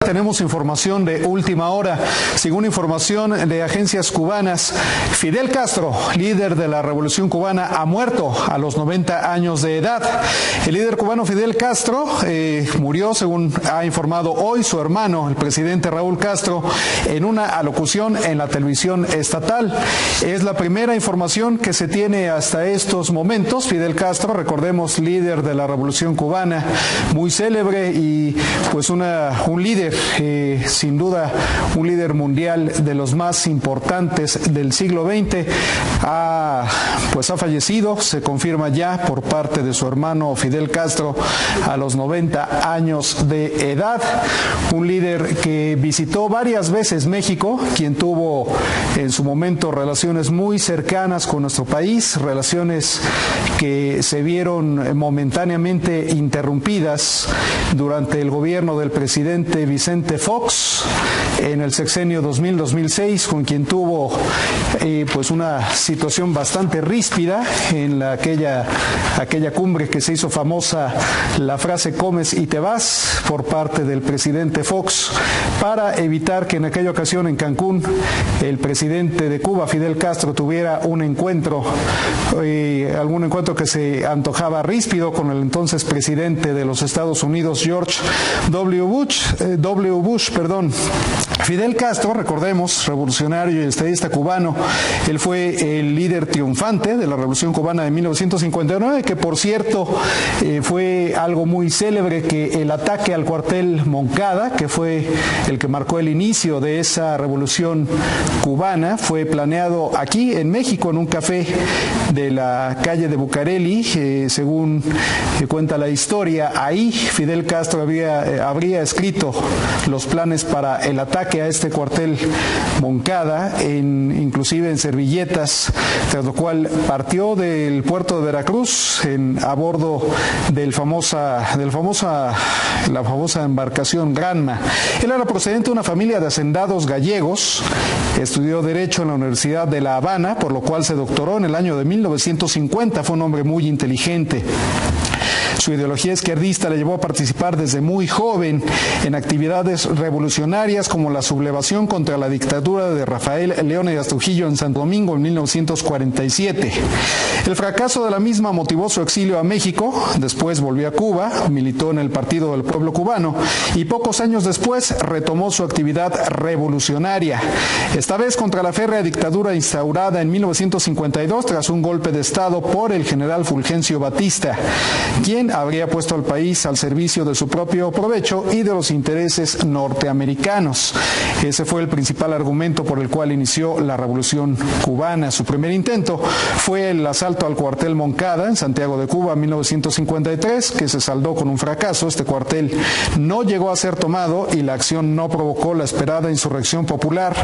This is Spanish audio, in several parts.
Tenemos información de última hora. Según información de agencias cubanas, Fidel Castro, líder de la Revolución Cubana, ha muerto a los 90 años de edad. El líder cubano Fidel Castro murió, según ha informado hoy su hermano, el presidente Raúl Castro, en una alocución en la televisión estatal. Es la primera información que se tiene hasta estos momentos. Fidel Castro, recordemos, líder de la Revolución Cubana, muy célebre y pues un líder, sin duda, un líder mundial de los más importantes del siglo XX, ha fallecido, se confirma ya por parte de su hermano Fidel Castro a los 90 años de edad. Un líder que visitó varias veces México, quien tuvo en su momento relaciones muy cercanas con nuestro país, relaciones que se vieron momentáneamente interrumpidas durante el gobierno del presidente Vicente Fox en el sexenio 2000-2006, con quien tuvo una situación bastante ríspida en aquella cumbre que se hizo famosa, la frase "comes y te vas" por parte del presidente Fox, para evitar que en aquella ocasión en Cancún el presidente de Cuba, Fidel Castro, tuviera algún encuentro que se antojaba ríspido con el entonces presidente de los Estados Unidos, George W. Bush. Fidel Castro, recordemos, revolucionario y estadista cubano, él fue el líder triunfante de la Revolución Cubana de 1959, que por cierto fue algo muy célebre, que el ataque al cuartel Moncada, que fue el que marcó el inicio de esa revolución cubana, fue planeado aquí en México, en un café de la calle de Bucareli. Según cuenta la historia, ahí Fidel Castro habría escrito los planes para el ataque a este cuartel Moncada, inclusive en servilletas, tras lo cual partió del puerto de Veracruz a bordo de la famosa embarcación Granma. Él era procedente de una familia de hacendados gallegos, estudió Derecho en la Universidad de La Habana, por lo cual se doctoró en el año de 1950. Fue un hombre muy inteligente. Su ideología izquierdista le llevó a participar desde muy joven en actividades revolucionarias como la sublevación contra la dictadura de Rafael Leónidas Trujillo en Santo Domingo en 1947. El fracaso de la misma motivó su exilio a México, después volvió a Cuba, militó en el Partido del Pueblo Cubano y pocos años después retomó su actividad revolucionaria, esta vez contra la férrea dictadura instaurada en 1952 tras un golpe de Estado por el general Fulgencio Batista, quien habría puesto al país al servicio de su propio provecho y de los intereses norteamericanos. Ese fue el principal argumento por el cual inició la Revolución Cubana. Su primer intento fue el asalto al cuartel Moncada en Santiago de Cuba en 1953, que se saldó con un fracaso. Este cuartel no llegó a ser tomado y la acción no provocó la esperada insurrección popular.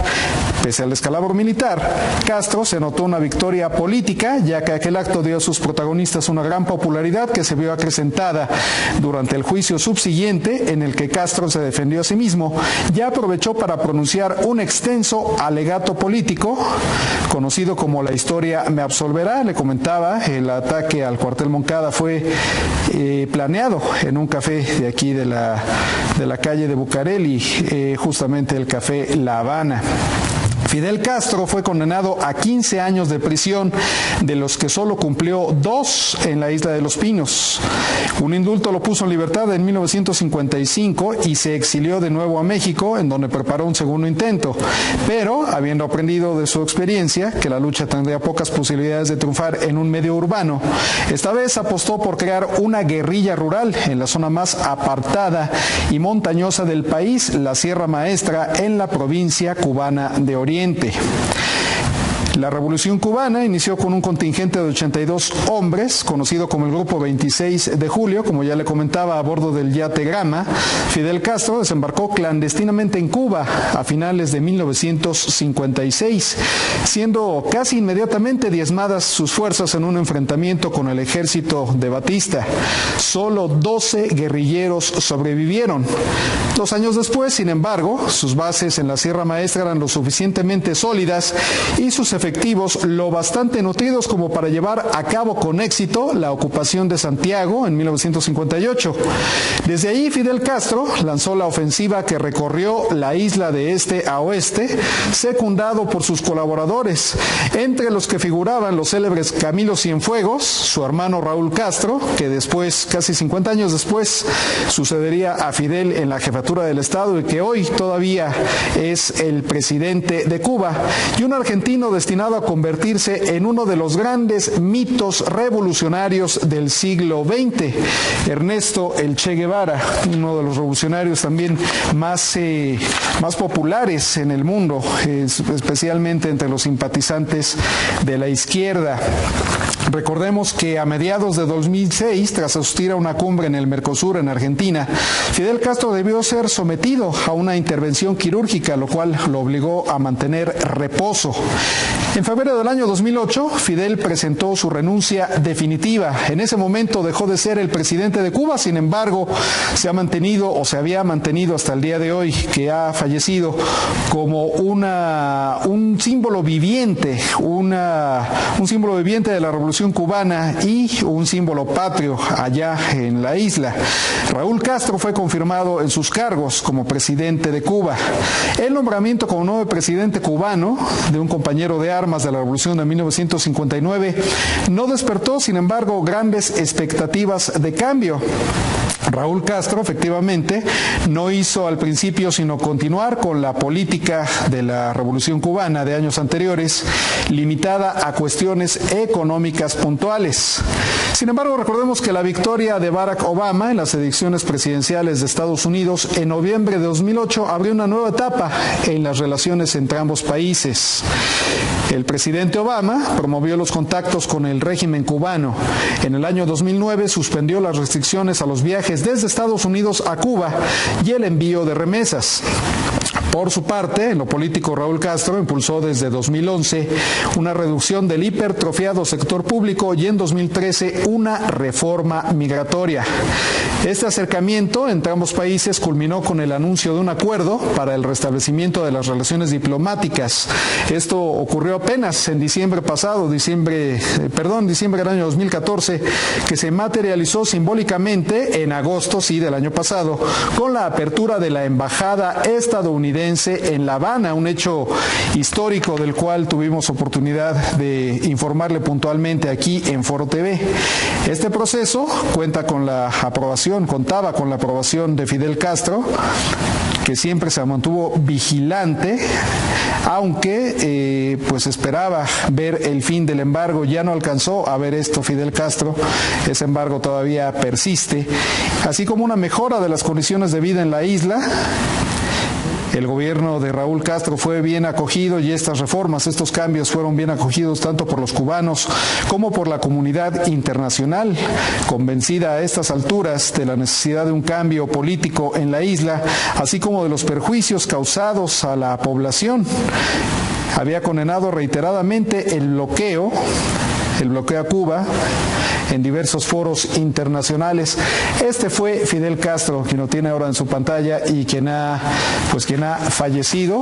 Pese al descalabro militar, Castro se notó una victoria política, ya que aquel acto dio a sus protagonistas una gran popularidad que se vio acrecentada durante el juicio subsiguiente, en el que Castro se defendió a sí mismo. Ya aprovechó para pronunciar un extenso alegato político, conocido como "La historia me absolverá". Le comentaba, el ataque al cuartel Moncada fue planeado en un café de aquí de la calle de Bucareli, justamente el café La Habana. Fidel Castro fue condenado a 15 años de prisión, de los que solo cumplió 2 en la isla de Los Pinos. Un indulto lo puso en libertad en 1955 y se exilió de nuevo a México, en donde preparó un segundo intento. Pero, habiendo aprendido de su experiencia que la lucha tendría pocas posibilidades de triunfar en un medio urbano, esta vez apostó por crear una guerrilla rural en la zona más apartada y montañosa del país, la Sierra Maestra, en la provincia cubana de Oriente. La Revolución Cubana inició con un contingente de 82 hombres, conocido como el Grupo 26 de Julio, como ya le comentaba, a bordo del yate Gama. Fidel Castro desembarcó clandestinamente en Cuba a finales de 1956, siendo casi inmediatamente diezmadas sus fuerzas en un enfrentamiento con el ejército de Batista. Solo 12 guerrilleros sobrevivieron. 2 años después, sin embargo, sus bases en la Sierra Maestra eran lo suficientemente sólidas y sus efectivos efectivos lo bastante nutridos como para llevar a cabo con éxito la ocupación de Santiago en 1958. Desde ahí, Fidel Castro lanzó la ofensiva que recorrió la isla de este a oeste, secundado por sus colaboradores, entre los que figuraban los célebres Camilo Cienfuegos, su hermano Raúl Castro, que después, casi 50 años después, sucedería a Fidel en la jefatura del Estado y que hoy todavía es el presidente de Cuba, y un argentino destinado a convertirse en uno de los grandes mitos revolucionarios del siglo XX, Ernesto el Che Guevara, uno de los revolucionarios también más populares en el mundo, especialmente entre los simpatizantes de la izquierda. Recordemos que a mediados de 2006, tras asistir a una cumbre en el Mercosur en Argentina, Fidel Castro debió ser sometido a una intervención quirúrgica, lo cual lo obligó a mantener reposo. En febrero del año 2008, Fidel presentó su renuncia definitiva. En ese momento dejó de ser el presidente de Cuba, sin embargo, se había mantenido hasta el día de hoy, que ha fallecido, como un símbolo viviente, un símbolo viviente de la Revolución Cubana y un símbolo patrio allá en la isla. Raúl Castro fue confirmado en sus cargos como presidente de Cuba. El nombramiento como nuevo presidente cubano de un compañero de armas de la Revolución de 1959 no despertó, sin embargo, grandes expectativas de cambio. Raúl Castro, efectivamente, no hizo al principio sino continuar con la política de la Revolución Cubana de años anteriores, limitada a cuestiones económicas puntuales. Sin embargo, recordemos que la victoria de Barack Obama en las elecciones presidenciales de Estados Unidos en noviembre de 2008 abrió una nueva etapa en las relaciones entre ambos países. El presidente Obama promovió los contactos con el régimen cubano. En el año 2009 suspendió las restricciones a los viajes desde Estados Unidos a Cuba y el envío de remesas. Por su parte, en lo político, Raúl Castro impulsó desde 2011 una reducción del hipertrofiado sector público y en 2013 una reforma migratoria. Este acercamiento entre ambos países culminó con el anuncio de un acuerdo para el restablecimiento de las relaciones diplomáticas. Esto ocurrió apenas en diciembre del año 2014, que se materializó simbólicamente en agosto, del año pasado, con la apertura de la embajada estadounidense en La Habana, un hecho histórico del cual tuvimos oportunidad de informarle puntualmente aquí en Foro TV. Este proceso contaba con la aprobación de Fidel Castro, que siempre se mantuvo vigilante, aunque pues esperaba ver el fin del embargo. Ya no alcanzó a ver esto Fidel Castro, ese embargo todavía persiste, así como una mejora de las condiciones de vida en la isla. El gobierno de Raúl Castro fue bien acogido y estas reformas, estos cambios fueron bien acogidos tanto por los cubanos como por la comunidad internacional, convencida a estas alturas de la necesidad de un cambio político en la isla, así como de los perjuicios causados a la población. Había condenado reiteradamente el bloqueo a Cuba en diversos foros internacionales. Este fue Fidel Castro, quien lo tiene ahora en su pantalla y quien ha fallecido